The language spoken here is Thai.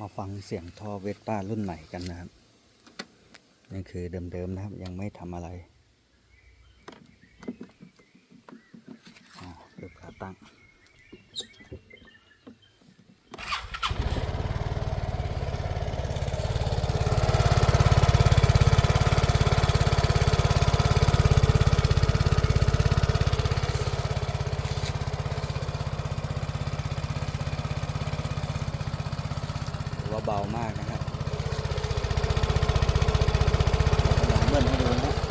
มาฟังเสียงท่อเวสป้ารุ่นใหม่กันนะครับนี่คือเดิมๆนะครับยังไม่ทำอะไรเก็บขาตั้งว่าเบามากนะครับลองเบิ้ลให้ดูนะ